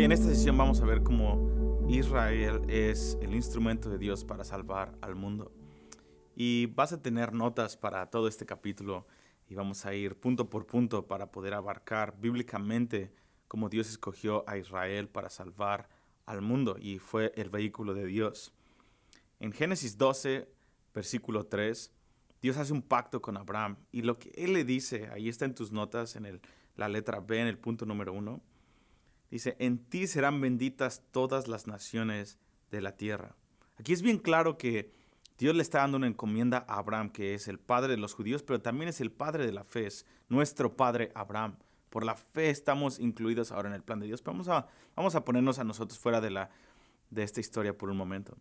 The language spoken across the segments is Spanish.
En esta sesión vamos a ver cómo Israel es el instrumento de Dios para salvar al mundo. Y vas a tener notas para todo este capítulo y vamos a ir punto por punto para poder abarcar bíblicamente cómo Dios escogió a Israel para salvar al mundo y fue el vehículo de Dios. En Génesis 12, versículo 3, Dios hace un pacto con Abraham y lo que Él le dice, ahí está en tus notas, en la letra B, en el punto número 1, dice, en ti serán benditas todas las naciones de la tierra. Aquí es bien claro que Dios le está dando una encomienda a Abraham, que es el padre de los judíos, pero también es el padre de la fe, es nuestro padre Abraham. Por la fe estamos incluidos ahora en el plan de Dios. Pero vamos a ponernos a nosotros fuera de esta historia por un momento.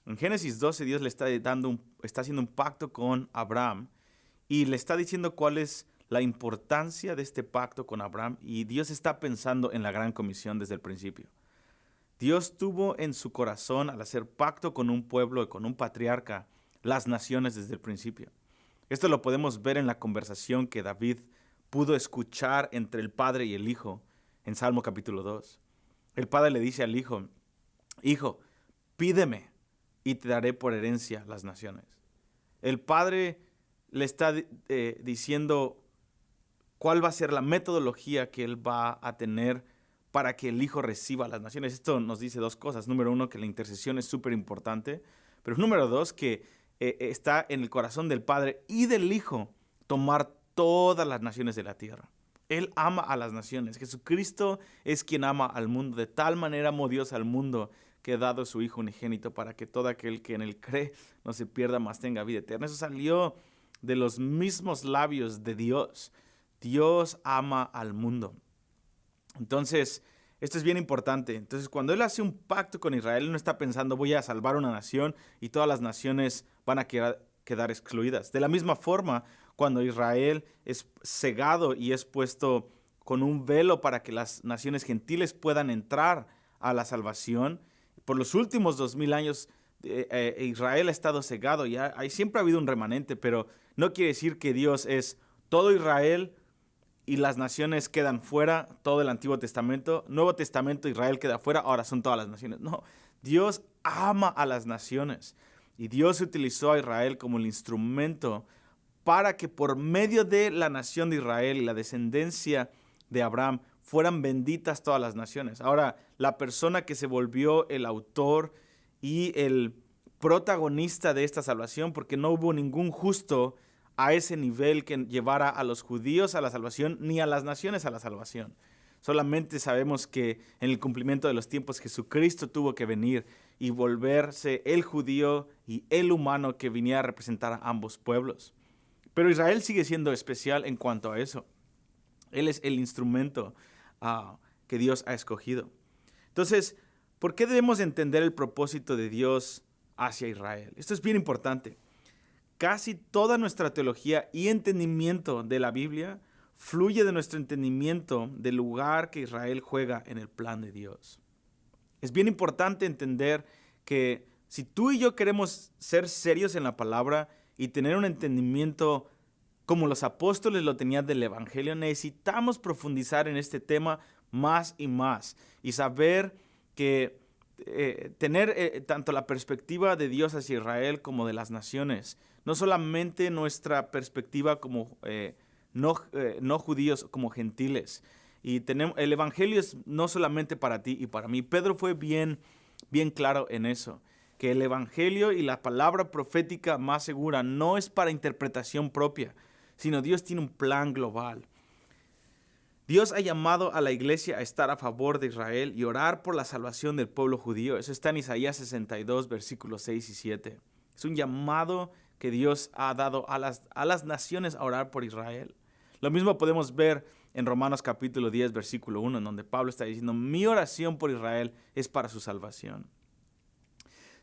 En Génesis 12, Dios le está haciendo un pacto con Abraham y le está diciendo cuál es la importancia de este pacto con Abraham, y Dios está pensando en la gran comisión desde el principio. Dios tuvo en su corazón, al hacer pacto con un pueblo y con un patriarca, las naciones desde el principio. Esto lo podemos ver en la conversación que David pudo escuchar entre el padre y el hijo en Salmo capítulo 2. El padre le dice al hijo, hijo, pídeme y te daré por herencia las naciones. El padre le está diciendo cuál va a ser la metodología que él va a tener para que el hijo reciba las naciones. Esto nos dice dos cosas. Número uno, que la intercesión es súper importante. Pero número dos, que está en el corazón del padre y del hijo tomar todas las naciones de la tierra. Él ama a las naciones. Jesucristo es quien ama al mundo. De tal manera amó Dios al mundo que ha dado a su Hijo unigénito para que todo aquel que en él cree no se pierda, mas tenga vida eterna. Eso salió de los mismos labios de Dios. Dios ama al mundo. Entonces, esto es bien importante. Entonces, cuando Él hace un pacto con Israel, Él no está pensando, voy a salvar una nación y todas las naciones van a quedar excluidas. De la misma forma, cuando Israel es cegado y es puesto con un velo para que las naciones gentiles puedan entrar a la salvación, por los últimos 2000 años Israel ha estado cegado y siempre ha habido un remanente, pero no quiere decir que Dios es todo Israel y las naciones quedan fuera, todo el Antiguo Testamento. Nuevo Testamento, Israel queda fuera, ahora son todas las naciones. No, Dios ama a las naciones y Dios utilizó a Israel como el instrumento para que por medio de la nación de Israel y la descendencia de Abraham fueran benditas todas las naciones. Ahora, la persona que se volvió el autor y el protagonista de esta salvación, porque no hubo ningún justo a ese nivel que llevara a los judíos a la salvación, ni a las naciones a la salvación. Solamente sabemos que en el cumplimiento de los tiempos Jesucristo tuvo que venir y volverse el judío y el humano que viniera a representar a ambos pueblos. Pero Israel sigue siendo especial en cuanto a eso. Él es el instrumento que Dios ha escogido. Entonces, ¿por qué debemos entender el propósito de Dios hacia Israel? Esto es bien importante. Casi toda nuestra teología y entendimiento de la Biblia fluye de nuestro entendimiento del lugar que Israel juega en el plan de Dios. Es bien importante entender que si tú y yo queremos ser serios en la palabra y tener un entendimiento como los apóstoles lo tenían del Evangelio, necesitamos profundizar en este tema más y más y saber que tener tanto la perspectiva de Dios hacia Israel como de las naciones. No solamente nuestra perspectiva como no judíos, como gentiles. Y el Evangelio es no solamente para ti y para mí. Pedro fue bien claro en eso, que el Evangelio y la palabra profética más segura no es para interpretación propia, sino Dios tiene un plan global. Dios ha llamado a la iglesia a estar a favor de Israel y orar por la salvación del pueblo judío. Eso está en Isaías 62, versículos 6 y 7. Es un llamado que Dios ha dado a las naciones a orar por Israel. Lo mismo podemos ver en Romanos capítulo 10, versículo 1, en donde Pablo está diciendo, mi oración por Israel es para su salvación.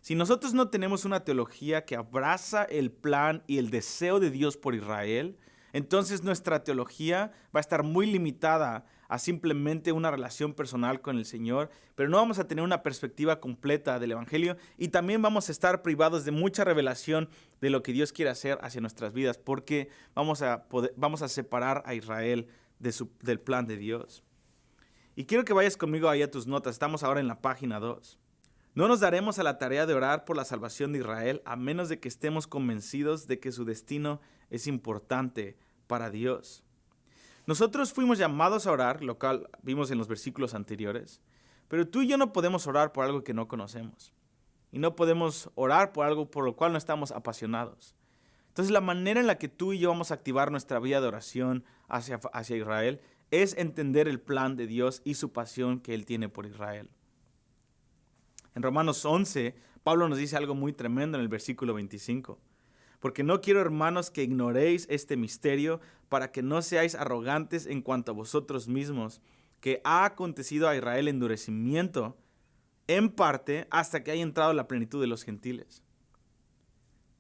Si nosotros no tenemos una teología que abraza el plan y el deseo de Dios por Israel, entonces nuestra teología va a estar muy limitada a simplemente una relación personal con el Señor, pero no vamos a tener una perspectiva completa del Evangelio y también vamos a estar privados de mucha revelación de lo que Dios quiere hacer hacia nuestras vidas, porque vamos a separar a Israel del plan de Dios. Y quiero que vayas conmigo ahí a tus notas. Estamos ahora en la página 2. No nos daremos a la tarea de orar por la salvación de Israel a menos de que estemos convencidos de que su destino es importante para Dios. Nosotros fuimos llamados a orar, lo cual vimos en los versículos anteriores, pero tú y yo no podemos orar por algo que no conocemos. Y no podemos orar por algo por lo cual no estamos apasionados. Entonces la manera en la que tú y yo vamos a activar nuestra vida de oración hacia Israel es entender el plan de Dios y su pasión que Él tiene por Israel. En Romanos 11, Pablo nos dice algo muy tremendo en el versículo 25. Porque no quiero, hermanos, que ignoréis este misterio para que no seáis arrogantes en cuanto a vosotros mismos, que ha acontecido a Israel endurecimiento en parte hasta que haya entrado la plenitud de los gentiles.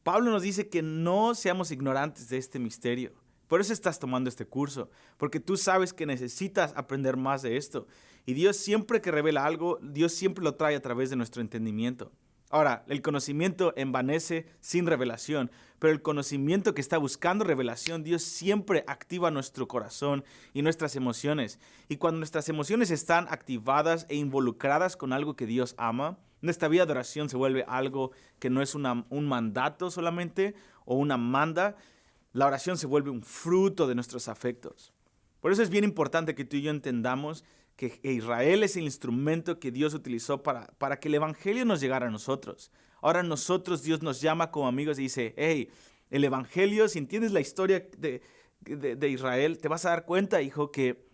Pablo nos dice que no seamos ignorantes de este misterio. Por eso estás tomando este curso, porque tú sabes que necesitas aprender más de esto. Y Dios siempre que revela algo, Dios siempre lo trae a través de nuestro entendimiento. Ahora, el conocimiento envanece sin revelación, pero el conocimiento que está buscando revelación, Dios siempre activa nuestro corazón y nuestras emociones. Y cuando nuestras emociones están activadas e involucradas con algo que Dios ama, nuestra vida de oración se vuelve algo que no es un mandato solamente o una manda. La oración se vuelve un fruto de nuestros afectos. Por eso es bien importante que tú y yo entendamos que Israel es el instrumento que Dios utilizó para que el evangelio nos llegara a nosotros. Ahora nosotros, Dios nos llama como amigos y dice, hey, el evangelio, si entiendes la historia de Israel, te vas a dar cuenta, hijo, que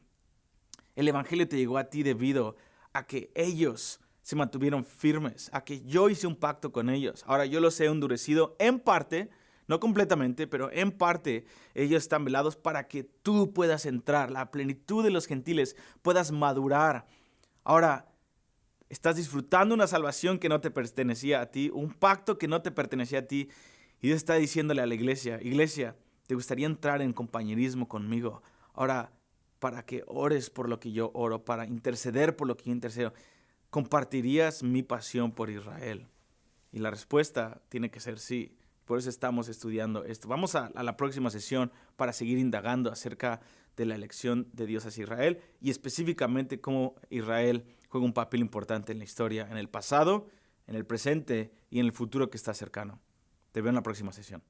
el evangelio te llegó a ti debido a que ellos se mantuvieron firmes, a que yo hice un pacto con ellos. Ahora yo los he endurecido en parte, no completamente, pero en parte ellos están velados para que tú puedas entrar, la plenitud de los gentiles, puedas madurar. Ahora, estás disfrutando una salvación que no te pertenecía a ti, un pacto que no te pertenecía a ti. Y Dios está diciéndole a la iglesia, ¿te gustaría entrar en compañerismo conmigo? Ahora, para que ores por lo que yo oro, para interceder por lo que yo intercedo, ¿compartirías mi pasión por Israel? Y la respuesta tiene que ser sí. Por eso estamos estudiando esto. Vamos a la próxima sesión para seguir indagando acerca de la elección de Dios hacia Israel y específicamente cómo Israel juega un papel importante en la historia, en el pasado, en el presente y en el futuro que está cercano. Te veo en la próxima sesión.